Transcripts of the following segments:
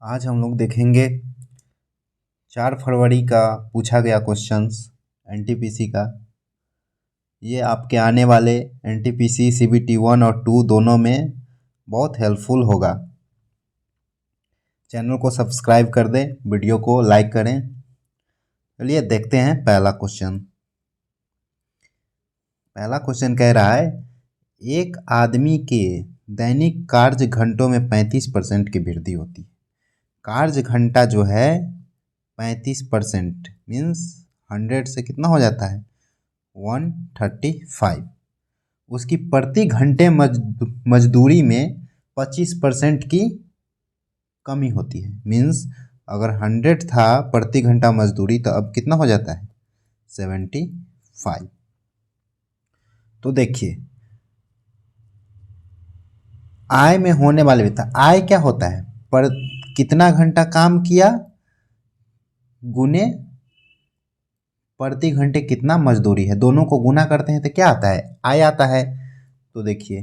आज हम लोग देखेंगे 4 फरवरी का पूछा गया क्वेश्चंस एनटीपीसी का। ये आपके आने वाले एनटीपीसी सीबीटी 1 और 2 दोनों में बहुत हेल्पफुल होगा। चैनल को सब्सक्राइब कर दें, वीडियो को लाइक करें। चलिए देखते हैं पहला क्वेश्चन। पहला क्वेश्चन कह रहा है, एक आदमी के दैनिक कार्य घंटों में 35% की वृद्धि होती है। कार्य घंटा जो है 35% मीन्स 100 से कितना हो जाता है 135। उसकी प्रति घंटे मजदूरी में 25% की कमी होती है। मीन्स अगर 100 था प्रति घंटा मजदूरी तो अब कितना हो जाता है 75। तो देखिए आय में होने वाले वेतन, आय क्या होता है पर कितना घंटा काम किया गुने प्रति घंटे कितना मजदूरी है, दोनों को गुना करते हैं तो क्या आता है आय आता है। तो देखिए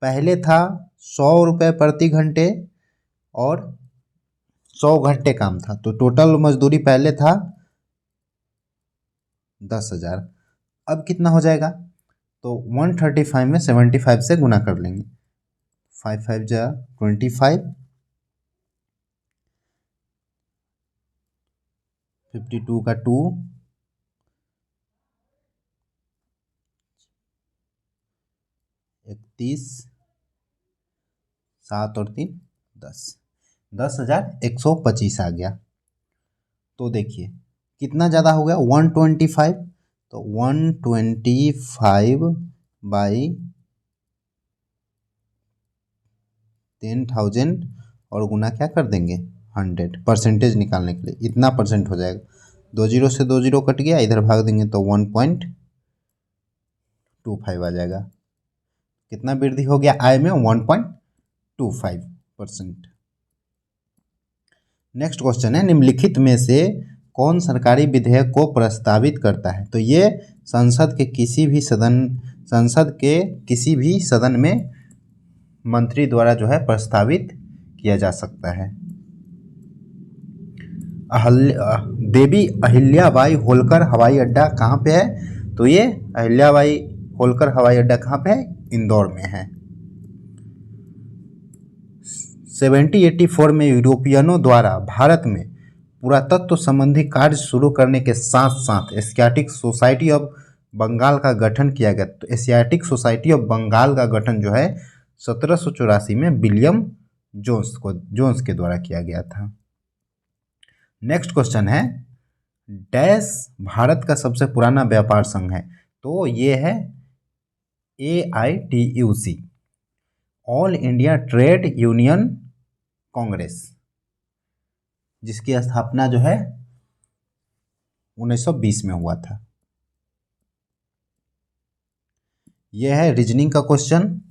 पहले था 100 रुपये प्रति घंटे और 100 घंटे काम था, तो टोटल मजदूरी पहले था 10,000। अब कितना हो जाएगा तो 135 में 75 से गुना कर लेंगे। 5 5 जा 25, 52 का 2, 31, 7 और 3 10, 10,125 आ गया। तो देखिए कितना ज़्यादा हो गया 125, तो 125 बाई 10,000 और गुना क्या कर देंगे 100, परसेंटेज निकालने के लिए इतना परसेंट हो जाएगा। 2 जीरो से 2 जीरो कट गया, इधर भाग देंगे तो 1.25 आ जाएगा। कितना वृद्धि हो गया आय में 1.25%। नेक्स्ट क्वेश्चन है, निम्नलिखित में से कौन सरकारी विधेयक को प्रस्तावित करता है। तो ये संसद के किसी भी सदन में मंत्री द्वारा जो है प्रस्तावित किया जा सकता है। देवी अहिल्याबाई होलकर हवाई अड्डा कहाँ पे है, तो ये अहिल्याबाई होलकर हवाई अड्डा कहाँ पे है इंदौर में है। 1784 में यूरोपियनों द्वारा भारत में पुरातत्व संबंधी कार्य शुरू करने के साथ साथ एशियाटिक सोसाइटी ऑफ बंगाल का गठन किया गया। तो एशियाटिक सोसाइटी ऑफ बंगाल का गठन जो है 1784 में विलियम जोन्स के द्वारा किया गया था। नेक्स्ट क्वेश्चन है, डैश भारत का सबसे पुराना व्यापार संघ है। तो ये है AITUC, all India trade union Congress, जिसकी स्थापना जो है 1920 में हुआ था। यह है रीजनिंग का क्वेश्चन।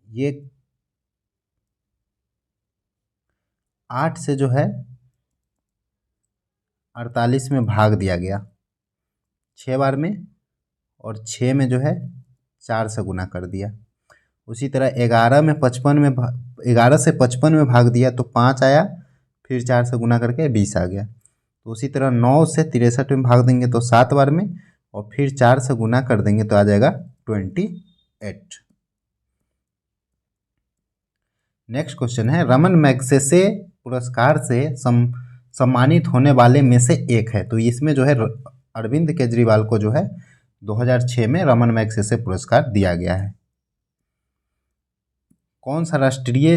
ये 8 से जो है 48 में भाग दिया गया 6 बार में, और 6 में जो है 4 से गुना कर दिया। उसी तरह 11 से 55 में भाग दिया तो 5 आया, फिर 4 से गुना करके 20 आ गया। तो उसी तरह 9 से 63 में भाग देंगे तो 7 बार में, और फिर 4 से गुना कर देंगे तो आ जाएगा 28। नेक्स्ट क्वेश्चन है, रमन मैग्सेसे पुरस्कार से सम्मानित होने वाले में से एक है। तो इसमें जो है अरविंद केजरीवाल को जो है 2006 में रमन मैग्सेसे पुरस्कार दिया गया है। कौन सा राष्ट्रीय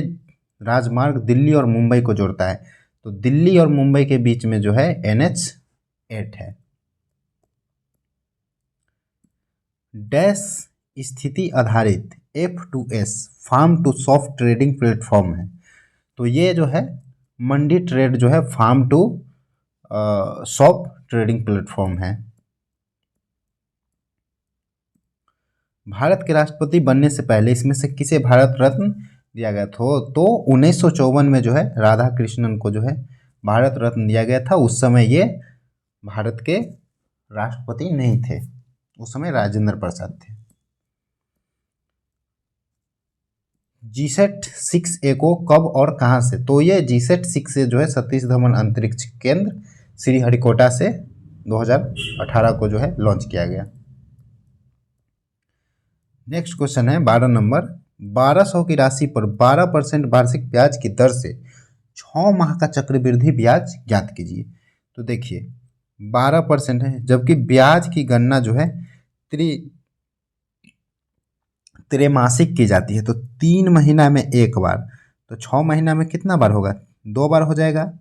राजमार्ग दिल्ली और मुंबई को जोड़ता है। तो दिल्ली और मुंबई के बीच में जो है NH8 है। डैश स्थिति आधारित F2S farm to soft trading platform है। तो ये जो है मंडी ट्रेड जो है farm to soft trading platform है। भारत के राष्ट्रपति बनने से पहले इसमें से किसे भारत रत्न दिया गया था। तो 1954 में जो है राधा कृष्णन को जो है भारत रत्न दिया गया था। उस समय ये भारत के राष्ट्रपति नहीं थे, उस समय राजेंद्र प्रसाद थे। जीसेट 6A को कब और कहाँ से, तो ये जीसेट 6A जो है सतीश धवन अंतरिक्ष केंद्र श्रीहरिकोटा से 2018 को जो है लॉन्च किया गया। नेक्स्ट क्वेश्चन है 12 नंबर, 1200 की राशि पर 12% वार्षिक ब्याज की दर से 6 माह का चक्रवृद्धि ब्याज ज्ञात कीजिए। तो देखिए 12% है, जबकि ब्याज की गणना जो है त्रैमासिक की जाती है, तो 3 महीना में एक बार, तो 6 महीना में कितना बार होगा, 2 बार हो जाएगा।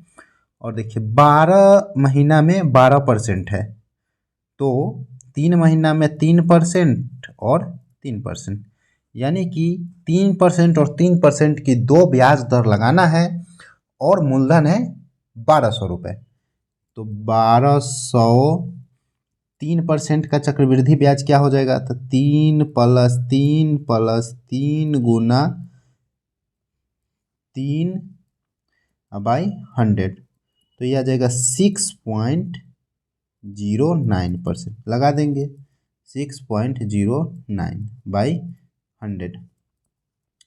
और देखिए 12 महीना में 12% है, तो 3 महीना में 3% और 3%, यानी कि 3% और 3% की 2 ब्याज दर लगाना है और मूलधन है 1200 रुपये। तो 1200 3% का चक्रवृद्धि ब्याज क्या हो जाएगा, तो 3 + 3 + 3 गुना 3/100, तो ये आ जाएगा 6.09%, लगा देंगे 6.09/100,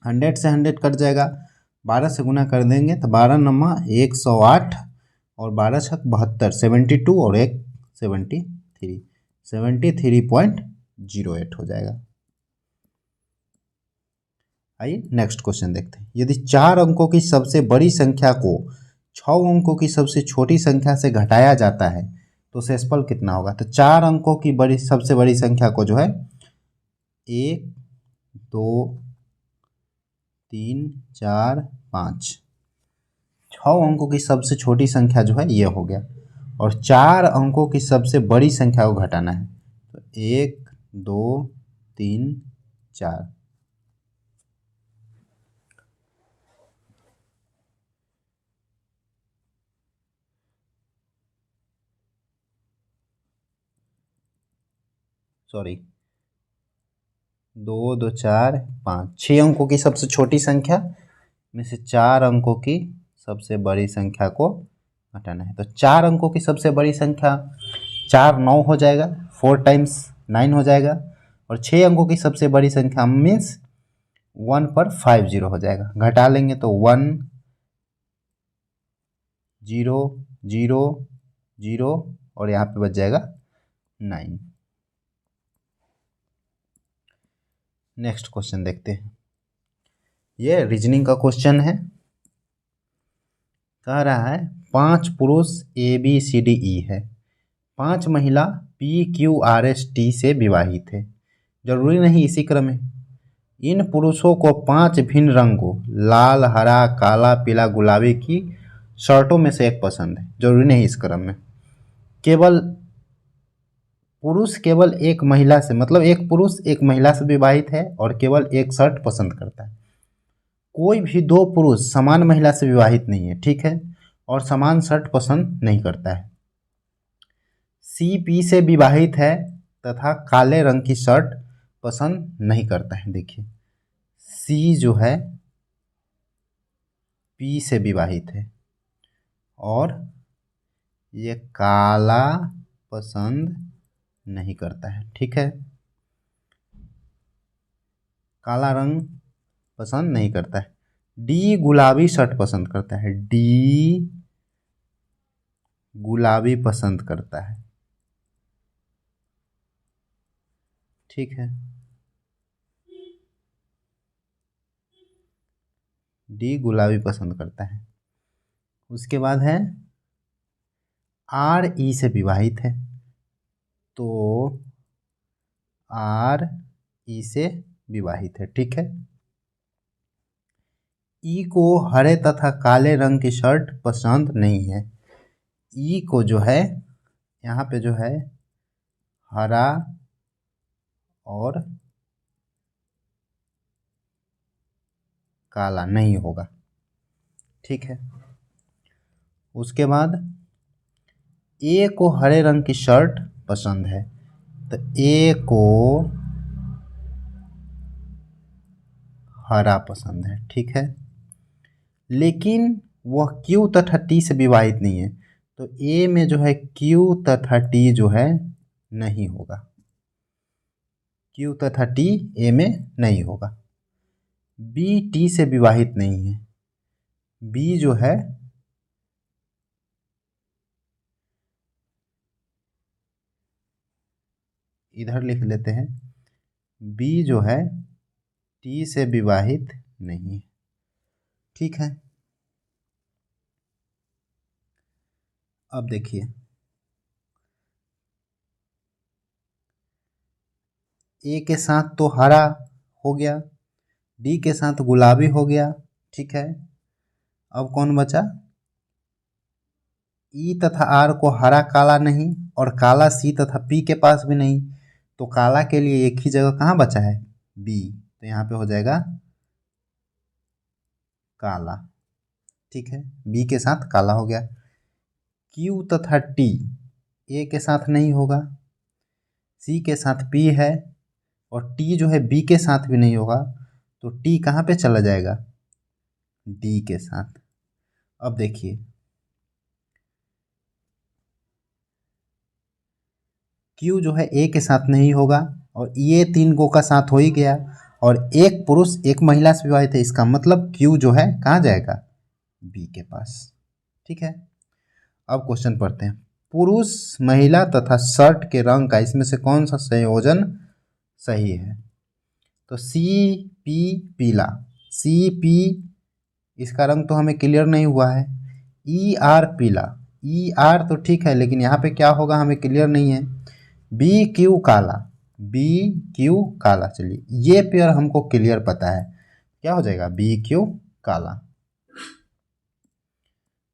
100 से 100 कट जाएगा, 12 से गुना कर देंगे तो 12 नमा 108 और 12 छक 72, 72 और 1 73, 73.08 हो जाएगा। आइए नेक्स्ट क्वेश्चन देखते हैं। यदि 4 अंकों की सबसे बड़ी संख्या को 6 अंकों की सबसे छोटी संख्या से घटाया जाता है तो शेषफल कितना होगा। तो 4 अंकों की सबसे बड़ी संख्या को जो है 1 2 3 4 5, 6 अंकों की सबसे छोटी संख्या जो है ये हो गया, और 4 अंकों की सबसे बड़ी संख्या को घटाना है, तो 1 2 3 4, सॉरी 2 2 4 5, 6 अंकों की सबसे छोटी संख्या में से 4 अंकों की सबसे बड़ी संख्या को घटाना है। तो 4 अंकों की सबसे बड़ी संख्या 4 9 हो जाएगा, 4 × 9 हो जाएगा, और 6 अंकों की सबसे बड़ी संख्या मीन्स 1 पर 50 हो जाएगा, घटा लेंगे तो 1 0 0 0 और यहाँ पे बच जाएगा 9। नेक्स्ट क्वेश्चन देखते हैं, ये रीजनिंग का क्वेश्चन है। कह रहा है 5 पुरुष ABCDE है, 5 महिला PQRST से विवाहित है, जरूरी नहीं इसी क्रम है। इन पुरुषों को 5 भिन्न रंगों लाल हरा काला पीला गुलाबी की शर्टों में से एक पसंद है, जरूरी नहीं इस क्रम में। पुरुष केवल एक महिला से, मतलब एक पुरुष एक महिला से विवाहित है और केवल एक शर्ट पसंद करता है। कोई भी 2 पुरुष समान महिला से विवाहित नहीं है, ठीक है, और समान शर्ट पसंद नहीं करता है। CP से विवाहित है तथा काले रंग की शर्ट पसंद नहीं करता है। देखिए C जो है P से विवाहित है और ये काला पसंद नहीं करता है, ठीक है, काला रंग पसंद नहीं करता है। D गुलाबी शर्ट पसंद करता है, D गुलाबी पसंद करता है, ठीक है, D गुलाबी पसंद करता है। उसके बाद है RE से विवाहित है, तो RE से विवाहित है, ठीक है। E को हरे तथा काले रंग की शर्ट पसंद नहीं है। E को जो है यहाँ पे जो है हरा और काला नहीं होगा, ठीक है। उसके बाद A को हरे रंग की शर्ट पसंद है, तो A को हरा पसंद है, ठीक है, लेकिन वह Q तथा T से विवाहित नहीं है, तो A में जो है Q तथा T जो है नहीं होगा, Q तथा T A में नहीं होगा। बी टी से विवाहित नहीं है। बी जो है इधर लिख लेते हैं, बी जो है टी से विवाहित नहीं है। ठीक है, अब देखिए ए के साथ तो हरा हो गया, डी के साथ गुलाबी हो गया। ठीक है, अब कौन बचा? ई तथा आर को हरा काला नहीं और काला सी तथा पी के पास भी नहीं, तो काला के लिए एक ही जगह कहाँ बचा है? बी, तो यहाँ पे हो जाएगा काला। ठीक है, बी के साथ काला हो गया। क्यू तथा टी ए के साथ नहीं होगा, सी के साथ पी है, और टी जो है बी के साथ भी नहीं होगा, तो टी कहाँ पे चला जाएगा? डी के साथ। अब देखिए क्यू जो है ए के साथ नहीं होगा, और ये तीन गो का साथ हो ही गया, और एक पुरुष एक महिला से विवाहित है, इसका मतलब क्यू जो है कहाँ जाएगा? बी के पास। ठीक है, अब क्वेश्चन पढ़ते हैं। पुरुष महिला तथा शर्ट के रंग का इसमें से कौन सा संयोजन सही है? तो सी पी पीला, सी पी इसका रंग तो हमें क्लियर नहीं हुआ है। ई आर पीला, ई आर तो ठीक है, लेकिन यहाँ पे क्या होगा हमें क्लियर नहीं है। बी क्यू काला, बी क्यू काला, चलिए ये पेयर हमको क्लियर पता है, क्या हो जाएगा? बी क्यू काला।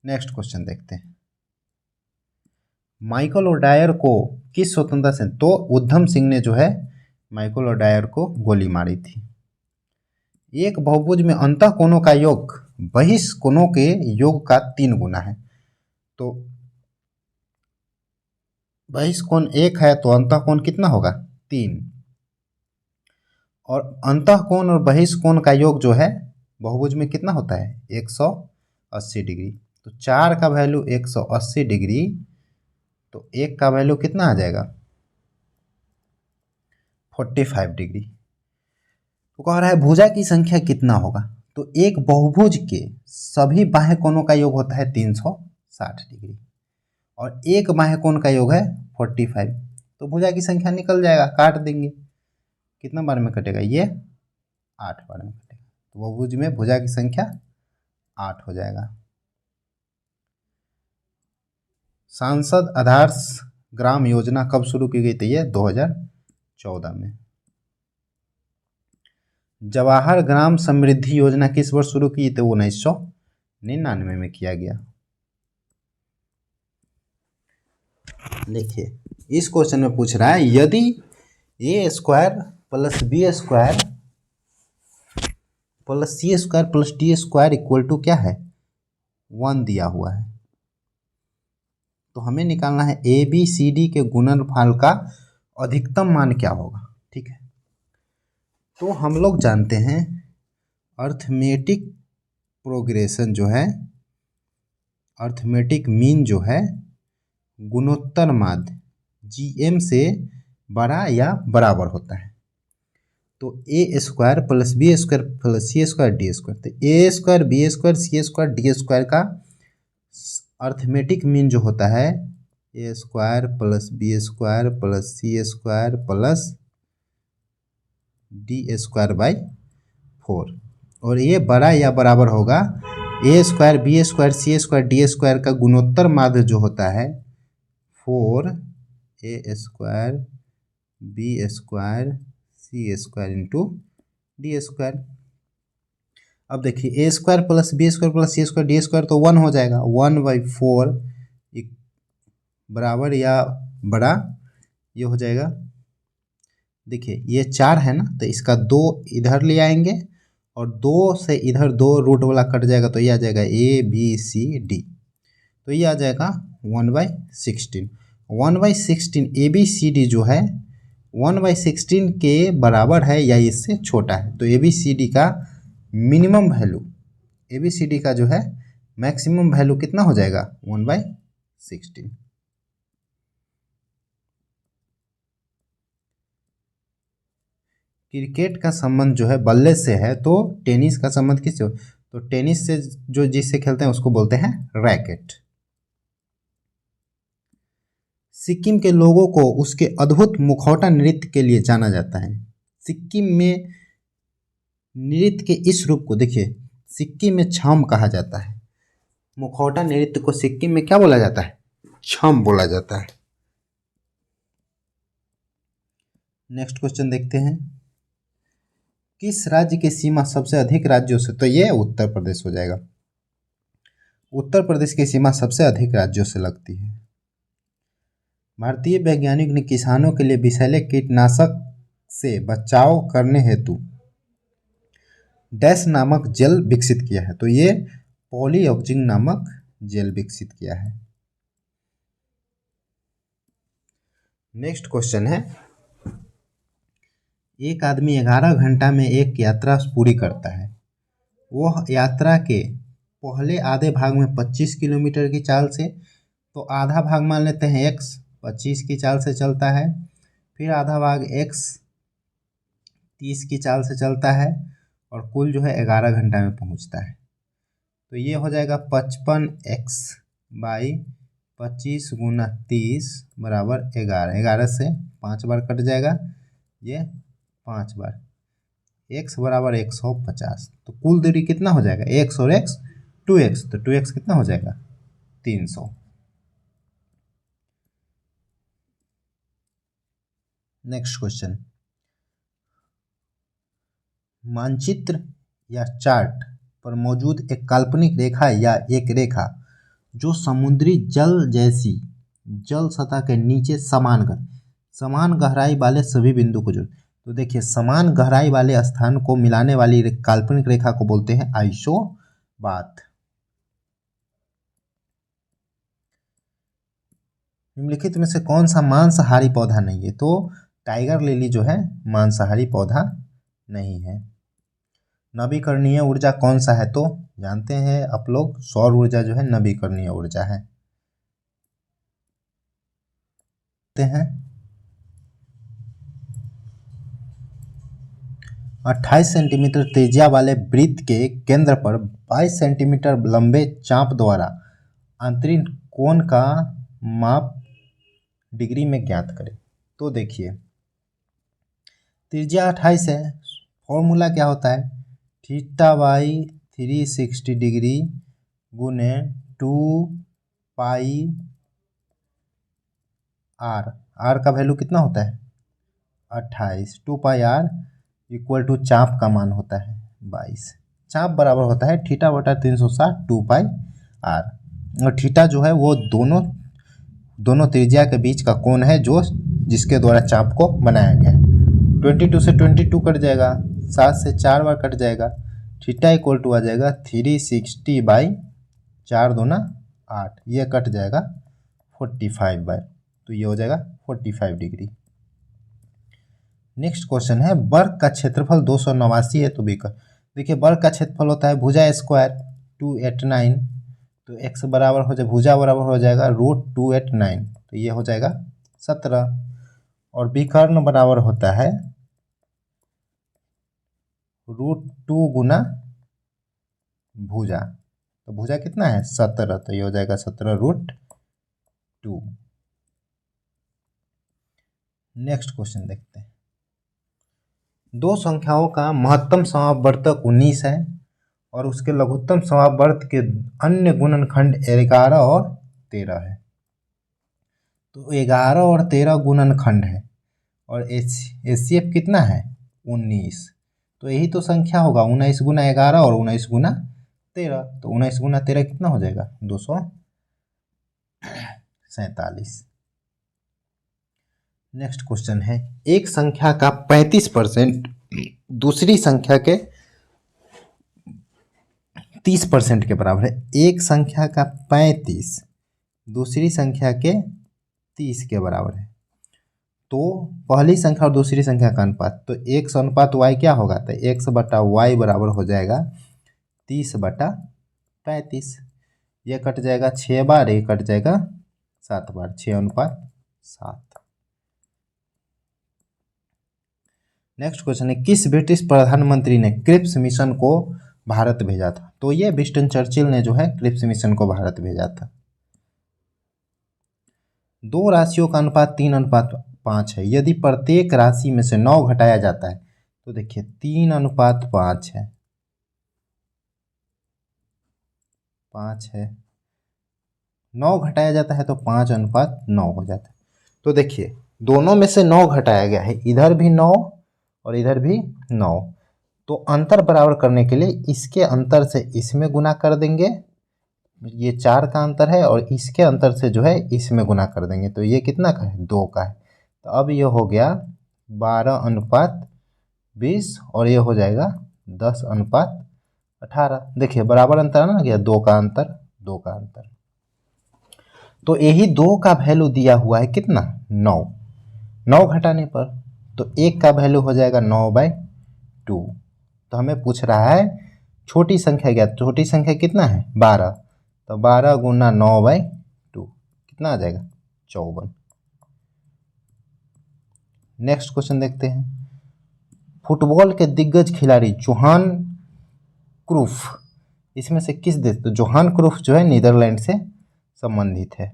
नेक्स्ट क्वेश्चन देखते हैं। माइकल और डायर को किस स्वतंत्रता से, तो उधम सिंह ने जो है माइकल और डायर को गोली मारी थी। एक बहुभुज में अंतः कोणों का योग बहिष कोणों के योग का 3 गुना है। तो बहिष कोण 1 है, तो अंतः कोण कितना होगा? 3। और अंतः कोण और बहिष कोण का योग जो है बहुभुज में कितना होता है? 180 डिग्री। तो 4 का वैल्यू 180 डिग्री, तो 1 का वैल्यू कितना आ जाएगा? 45 डिग्री। तो कह रहा है भुजा की संख्या कितना होगा? तो एक बहुभुज के सभी बाह्य कोणों का योग होता है 360 डिग्री, और एक बाह्य कोण का योग है 45। तो भुजा की संख्या निकल जाएगा, काट देंगे, कितना बार में कटेगा? ये 8 बार में कटेगा। तो बहुभुज में भुजा की संख्या 8 हो जाएगा। सांसद आदर्श ग्राम योजना कब शुरू की गई थी? ये 2014 में। जवाहर ग्राम समृद्धि योजना किस वर्ष शुरू की थी? 1999 में किया गया। देखिए इस क्वेश्चन में पूछ रहा है यदि a square plus b square plus c square plus d square equal to क्या है? 1 दिया हुआ है, तो हमें निकालना है ए बी सी डी के गुणनफल का अधिकतम मान क्या होगा। ठीक है, तो हम लोग जानते हैं अर्थमेटिक प्रोग्रेशन जो है, अर्थमेटिक मीन जो है गुणोत्तर माध्य जीएम से बड़ा या बराबर होता है। तो a square plus b square plus c square d square, तो a square b square c square d square का अर्थमेटिक मीन जो होता है a square plus b square plus c square plus d square by 4, और ये बड़ा या बराबर होगा a square b square c square d square का गुणोत्तर माध्य जो होता है 4 a square b square c square into D square. अब देखिए a square plus b square plus c square d square तो 1 हो जाएगा, 1/4 बराबर या बड़ा ये हो जाएगा। देखिए ये 4 है ना, तो इसका 2 इधर ले आएंगे, और 2 से इधर 2 रूट वाला कट जाएगा, तो ये आ जाएगा ए बी सी डी, तो ये आ जाएगा 1/16। 1/16 ए बी सी डी जो है 1/16 के बराबर है या इससे छोटा है, तो ए बी सी डी का minimum value, A B C D का जो है मैक्सिमम वैल्यू कितना हो जाएगा? 1/16। क्रिकेट का संबंध जो है बल्ले से है, तो टेनिस का संबंध किससे? तो टेनिस से जो जिससे खेलते हैं उसको बोलते हैं रैकेट। सिक्किम के लोगों को उसके अद्भुत मुखौटा नृत्य के लिए जाना जाता है। सिक्किम में नृत्य के इस रूप को देखिए, सिक्किम में छम कहा जाता है। मुखौटा नृत्य को सिक्किम में क्या बोला जाता है? छम बोला जाता है। नेक्स्ट क्वेश्चन देखते हैं, किस राज्य की सीमा सबसे अधिक राज्यों से? तो ये उत्तर प्रदेश हो जाएगा। उत्तर प्रदेश की सीमा सबसे अधिक राज्यों से लगती है। भारतीय वैज्ञानिक ने किसानों के लिए विषैले कीटनाशक से बचाव करने हेतु डैश नामक जेल विकसित किया है। तो ये पॉलीऑक्जिन नामक जेल विकसित किया है। नेक्स्ट क्वेश्चन है, एक आदमी 11 घंटा में एक यात्रा पूरी करता है। वह यात्रा के पहले आधे भाग में 25 किलोमीटर की चाल से, तो आधा भाग मान लेते हैं x 25 की चाल से चलता है, फिर आधा भाग x 30 की चाल से चलता है, और कुल जो है 11 घंटा में पहुंचता है। तो ये हो जाएगा 55x बाई 25 गुना 30 बराबर 11। 11 से 5 बार कट जाएगा, ये 5 बार, x बराबर 150। तो कुल दूरी कितना हो जाएगा? x और x 2x, तो 2x कितना हो जाएगा? 300। नेक्स्ट क्वेश्चन, मानचित्र या चार्ट पर मौजूद एक काल्पनिक रेखा या एक रेखा जो समुद्री जल जैसी जल सतह के नीचे समान गहराई वाले सभी बिंदु को जोड़, तो देखिए समान गहराई वाले स्थान को मिलाने वाली काल्पनिक रेखा को बोलते हैं आइसोबाथ। निम्नलिखित में से कौन सा मांसाहारी पौधा नहीं है? तो टाइगर लिली जो है मांसाहारी पौधा नहीं है। नवीकरणीय ऊर्जा कौन सा है? तो जानते हैं आप लोग, सौर ऊर्जा जो है नवीकरणीय ऊर्जा है। 28 सेंटीमीटर त्रिज्या वाले वृत्त के केंद्र पर 22 सेंटीमीटर लंबे चाप द्वारा आंतरिक कोण का माप डिग्री में ज्ञात करें। तो देखिए त्रिज्या 28 है, फॉर्मूला क्या होता है? थीटा बाई 360 डिग्री गुने 2 पाई आर। आर का वैल्यू कितना होता है? 28। 2 पाई आर इक्वल टू चाप का मान होता है 22। चाप बराबर होता है थीटा बटा 360 2 पाई आर, और थीटा जो है वो दोनों त्रिज्या के बीच का कोण है जो जिसके द्वारा चाप को बनाया गया है। 22 से 22 कट जाएगा, 7 से 4 बार कट जाएगा, थीटा इक्वल टू आ जाएगा 360 बाई 4 दूना 8, ये कट जाएगा 45 बार, तो ये हो जाएगा 45 डिग्री। नेक्स्ट क्वेश्चन है, वर्ग का क्षेत्रफल 289 है तो देखिए वर्ग का क्षेत्रफल होता है भुजा स्क्वायर 289, तो x बराबर हो जाए भुजा बराबर हो जाएगा √289, तो ये हो जाएगा 17, और विकर्ण बराबर होता है √2 गुना भुजा, तो भुजा कितना है 17, तो ये हो जाएगा 17√2। नेक्स्ट क्वेश्चन देखते हैं, दो संख्याओं का महत्तम समापवर्तक 19 है और उसके लघुत्तम समापवर्त के अन्य गुणनखंड 11 और 13 है। तो 11 और 13 गुणनखंड है और HCF कितना है 19, तो यही तो संख्या होगा 19 गुना 11 और 19 गुना 13, तो 19 गुना 13 कितना हो जाएगा 247। नेक्स्ट क्वेश्चन है, एक संख्या का 35% दूसरी संख्या के 30% के बराबर है। एक संख्या का 35 दूसरी संख्या के 30 के बराबर है, तो पहली संख्या और दूसरी संख्या का अनुपात, तो x अनुपात y क्या होगा? तो x बटा y बराबर हो जाएगा 30 बटा 35, ये कट जाएगा 6 बार, ये कट जाएगा 7 बार, 6 अनुपात 7। नेक्स्ट क्वेश्चन है, किस ब्रिटिश प्रधानमंत्री ने क्रिप्स मिशन को भारत भेजा था? तो ये विंस्टन चर्चिल ने जो है क्रिप्स मिशन को भारत भेजा था। दो राशियों का अनुपात 3:5 है। यदि प्रत्येक राशि में से 9 घटाया जाता है तो देखिए 3:5 है, 5 है, 9 घटाया जाता है तो 5:9 हो जाता है। तो देखिए दोनों में से 9 घटाया गया है, इधर भी 9 और इधर भी 9। तो अंतर बराबर करने के लिए इसके अंतर से इसमें गुना कर देंगे, ये 4 का अंतर है, और इसके अंतर से जो है इसमें गुना कर देंगे, तो ये कितना का है? 2 का है। तो अब ये हो गया 12:20 और ये हो जाएगा 10:18। देखिए बराबर अंतर है ना, गया 2 का अंतर, 2 का अंतर। तो यही 2 का वैल्यू दिया हुआ है कितना? 9। 9 घटाने पर तो 1 का वैल्यू हो जाएगा 9/2। तो हमें पूछ रहा है छोटी संख्या ज्ञात। छोटी संख्या कितना है? 12। तो 12 गुना 9/2 कितना आ जाएगा? 54। नेक्स्ट क्वेश्चन देखते हैं। फुटबॉल के दिग्गज खिलाड़ी जोहान क्रूफ इसमें से किस देश? तो जोहान क्रूफ जो है नीदरलैंड से संबंधित है।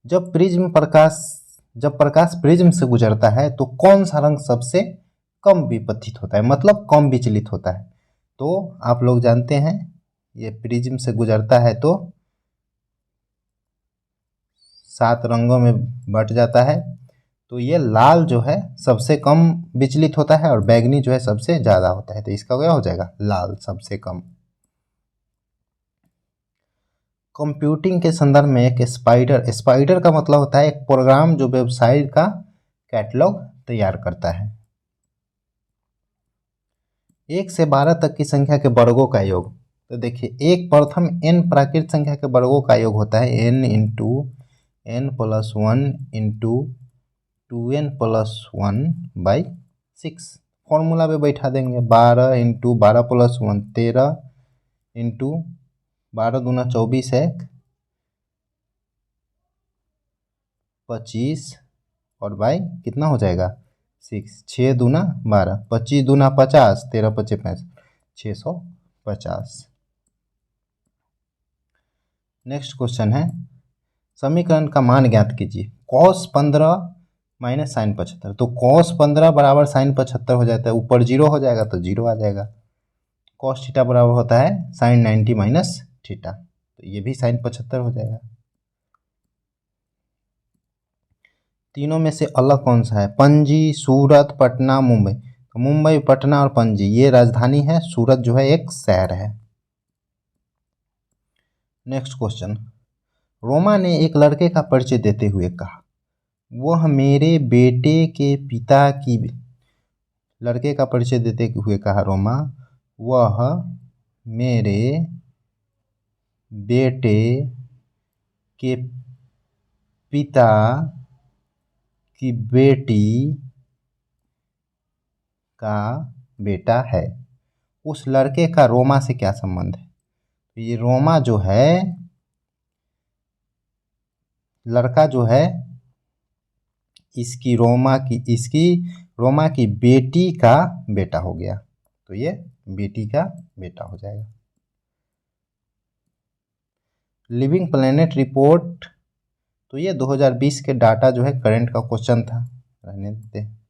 जब प्रकाश प्रिज्म से गुजरता है तो कौन सा रंग सबसे कम विपथित होता है, मतलब कम विचलित होता है? तो आप लोग जानते हैं ये प्रिज्म से गुजरता है तो 7 रंगों में बट जाता है। तो ये लाल जो है सबसे कम विचलित होता है और बैगनी जो है सबसे ज़्यादा होता है। तो इसका क्या हो जाएगा? लाल सबसे कम। कंप्यूटिंग के संदर्भ में एक स्पाइडर का मतलब होता है एक प्रोग्राम जो वेबसाइट का कैटलॉग तैयार करता है। 1 से 12 तक की संख्या के वर्गों का योग। तो देखिए एक प्रथम n प्राकृत संख्या के वर्गों का योग होता है n into n plus 1 into 2n+1/6। Formula पे बैठा देंगे 12 इंटू 12 प्लस 1 13 इंटू 12 दूना 24 है 25 और बाई कितना हो जाएगा? 6। 6 दूना 12, 25 दूना 50, 13 25 65, 650। नेक्स्ट क्वेश्चन है, समीकरण का मान ज्ञात कीजिए। cos 15 minus sine 75। तो cos 15 बराबर साइन 75 हो जाता है, ऊपर 0 हो जाएगा तो 0 आ जाएगा। cos थीटा बराबर होता है साइन 90 माइनस थीटा, तो ये भी साइन 75 हो जाएगा। तीनों में से अलग कौन सा है? पणजी, सूरत, पटना, मुंबई। तो मुंबई, पटना और पणजी ये राजधानी है, सूरत जो है एक शहर है। नेक्स्ट क्वेश्चन, रोमा ने एक लड़के का परिचय देते हुए कहा, वह मेरे बेटे के पिता की। लड़के का परिचय देते हुए कहा रोमा, वह मेरे बेटे के पिता की बेटी का बेटा है। उस लड़के का रोमा से क्या संबंध है? तो ये रोमा जो है, लड़का जो है इसकी रोमा की बेटी का बेटा हो गया, तो ये बेटी का बेटा हो जाएगा। लिविंग प्लेनेट रिपोर्ट, तो ये 2020 के डाटा जो है करंट का क्वेश्चन था, रहने देते हैं।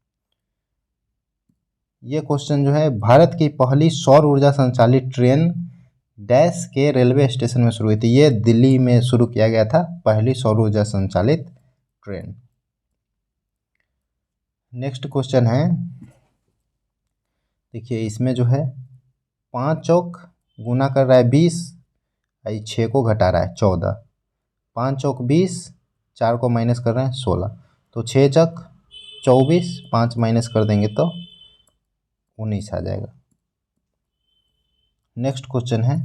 ये क्वेश्चन जो है, भारत की पहली सौर ऊर्जा संचालित ट्रेन डैश के रेलवे स्टेशन में शुरू हुई थी। ये दिल्ली में शुरू किया गया था पहली सौर ऊर्जा संचालित ट्रेन। नेक्स्ट क्वेश्चन है, देखिए इसमें जो है 5 चौक गुना कर रहा है 20, 6 को घटा रहा है 14, 5 चौक 20, 4 को माइनस कर रहे हैं 16, तो 6 चक 24, 5 माइनस कर देंगे तो 19 आ जाएगा। नेक्स्ट क्वेश्चन है,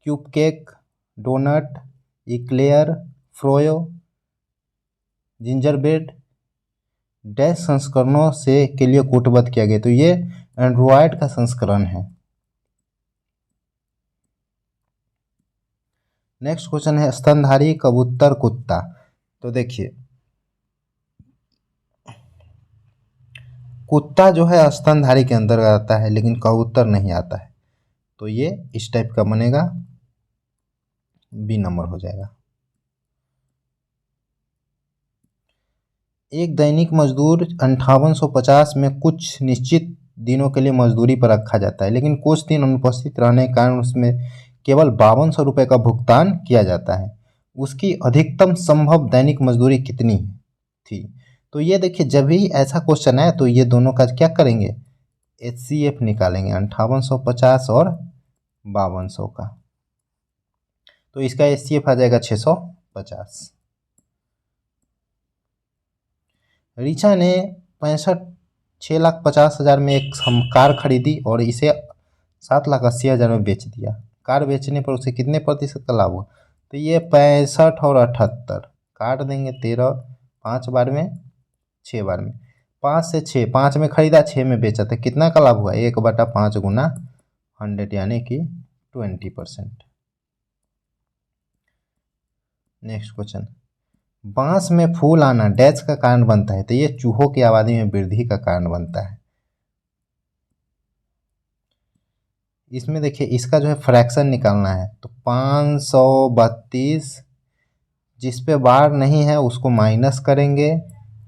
cupcake, donut, eclair, froyo, gingerbread dash संस्करणों से के लिए कूटबद्ध किया गया। तो ये एंड्रॉयड का संस्करण है। नेक्स्ट क्वेश्चन है, स्तनधारी कबूतर कुत्ता। तो देखिए कुत्ता जो है स्तनधारी के अंदर आता है लेकिन कबूतर नहीं आता है, तो ये इस टाइप का बनेगा, बी नंबर हो जाएगा। एक दैनिक मजदूर 5850 में कुछ निश्चित दिनों के लिए मजदूरी पर रखा जाता है, लेकिन कुछ दिन अनुपस्थित रहने के कारण उसमें केवल 5200 रुपये का भुगतान किया जाता है। उसकी अधिकतम संभव दैनिक मजदूरी कितनी थी? तो ये देखिए, जब भी ऐसा क्वेश्चन है तो ये दोनों का क्या करेंगे, HCF निकालेंगे, 5850 और 5200 का। तो इसका HCF आ जाएगा 650। ऋचा ने 6,50,000 में एक कार खरीदी और इसे 7,80,000 में बेच दिया। कार बेचने पर उसे कितने प्रतिशत का लाभ हुआ? तो ये 65 और 78 काट देंगे, 13 5 बार में 6 बार में, 5 से 6, 5 में खरीदा 6 में बेचा, तो कितना का लाभ हुआ? 1/5 गुना 100 यानी कि 20%। नेक्स्ट क्वेश्चन, बांस में फूल आना डैश का कारण बनता है, तो ये चूहों की आबादी में वृद्धि का कारण बनता है। इसमें देखिए, इसका जो है फ्रैक्शन निकालना है, तो 532 जिस पे बार नहीं है उसको माइनस करेंगे,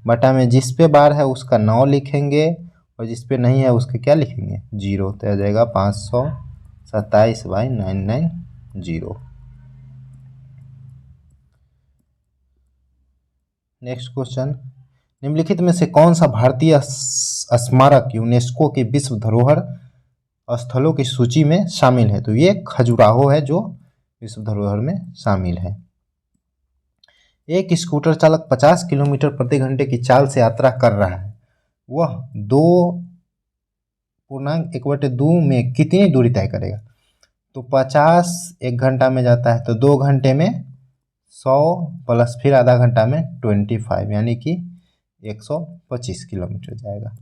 बटा में जिस पे बार है उसका 9 लिखेंगे और जिस पे नहीं है उसके क्या लिखेंगे, 0। तो आ जाएगा 527/990। नेक्स्ट क्वेश्चन, निम्नलिखित में से कौन सा भारतीय स्मारक यूनेस्को की विश्व धरोहर स्थलों की सूची में शामिल है? तो ये खजुराहो है जो विश्व धरोहर में शामिल है। एक स्कूटर चालक 50 किलोमीटर प्रति घंटे की चाल से यात्रा कर रहा है, वह 2.1/2 में कितनी दूरी तय करेगा? तो 50 1 घंटा में जाता है, तो 2 घंटे में 100 प्लस फिर आधा घंटा में 25 यानी कि 125 किलोमीटर जाएगा।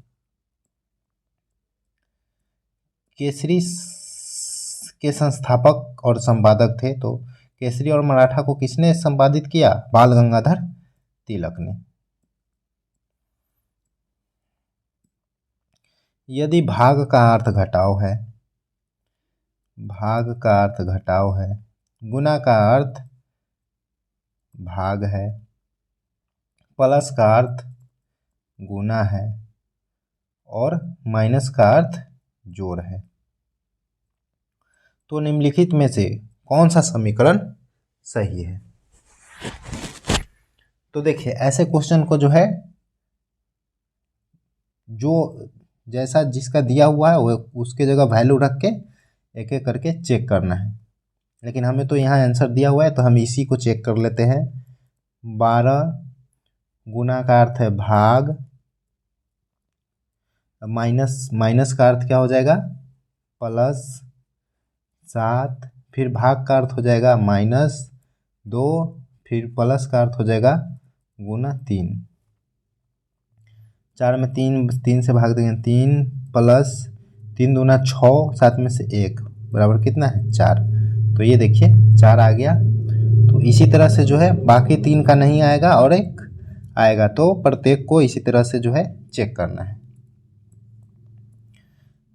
केसरी के संस्थापक और संपादक थे, तो केसरी और मराठा को किसने संपादित किया? बाल गंगाधर तिलक ने। यदि भाग का अर्थ घटाव है, भाग का अर्थ घटाव है, गुना का अर्थ भाग है, प्लस का अर्थ गुना है और माइनस का अर्थ जोड़ है, तो निम्नलिखित में से कौन सा समीकरण सही है? तो देखिए, ऐसे क्वेश्चन को जो है, जो जैसा जिसका दिया हुआ है वो उसके जगह वैल्यू रख के एक एक करके चेक करना है, लेकिन हमें तो यहाँ आंसर दिया हुआ है तो हम इसी को चेक कर लेते हैं। 12 गुना का अर्थ है भाग, माइनस का अर्थ क्या हो जाएगा? प्लस 7, फिर भाग का अर्थ हो जाएगा -2, फिर प्लस का अर्थ हो जाएगा गुना 3। 4 में 3 से भाग देंगे, 3 प्लस 3 दूना 6, 7 में से 1 बराबर कितना है? 4। तो ये देखिए 4 आ गया। तो इसी तरह से जो है बाकी 3 का नहीं आएगा और 1 आएगा, तो प्रत्येक को इसी तरह से जो है चेक करना है।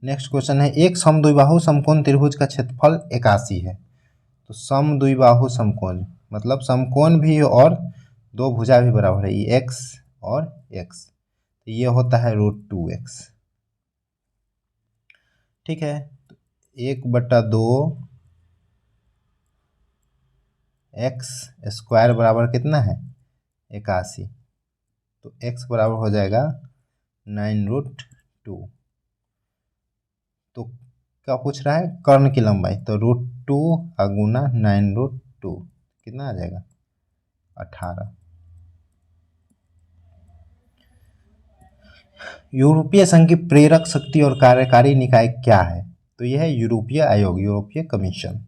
नेक्स्ट क्वेश्चन है, एक समद्विबाहु समकोण त्रिभुज का क्षेत्रफल 81 है। तो समद्विबाहु समकोण मतलब समकोण भी और दो भुजा भी बराबर है, ये x और x, तो ये होता है √2x। ठीक है, 1/2 x स्क्वायर बराबर कितना है? 81, तो x बराबर हो जाएगा 9√2। तो क्या पूछ रहा है? कर्ण की लंबाई, तो √2 गुना 9√2 कितना आ जाएगा? 18। यूरोपीय संघ की प्रेरक शक्ति और कार्यकारी निकाय क्या है? तो यह है यूरोपीय आयोग, यूरोपीय कमीशन।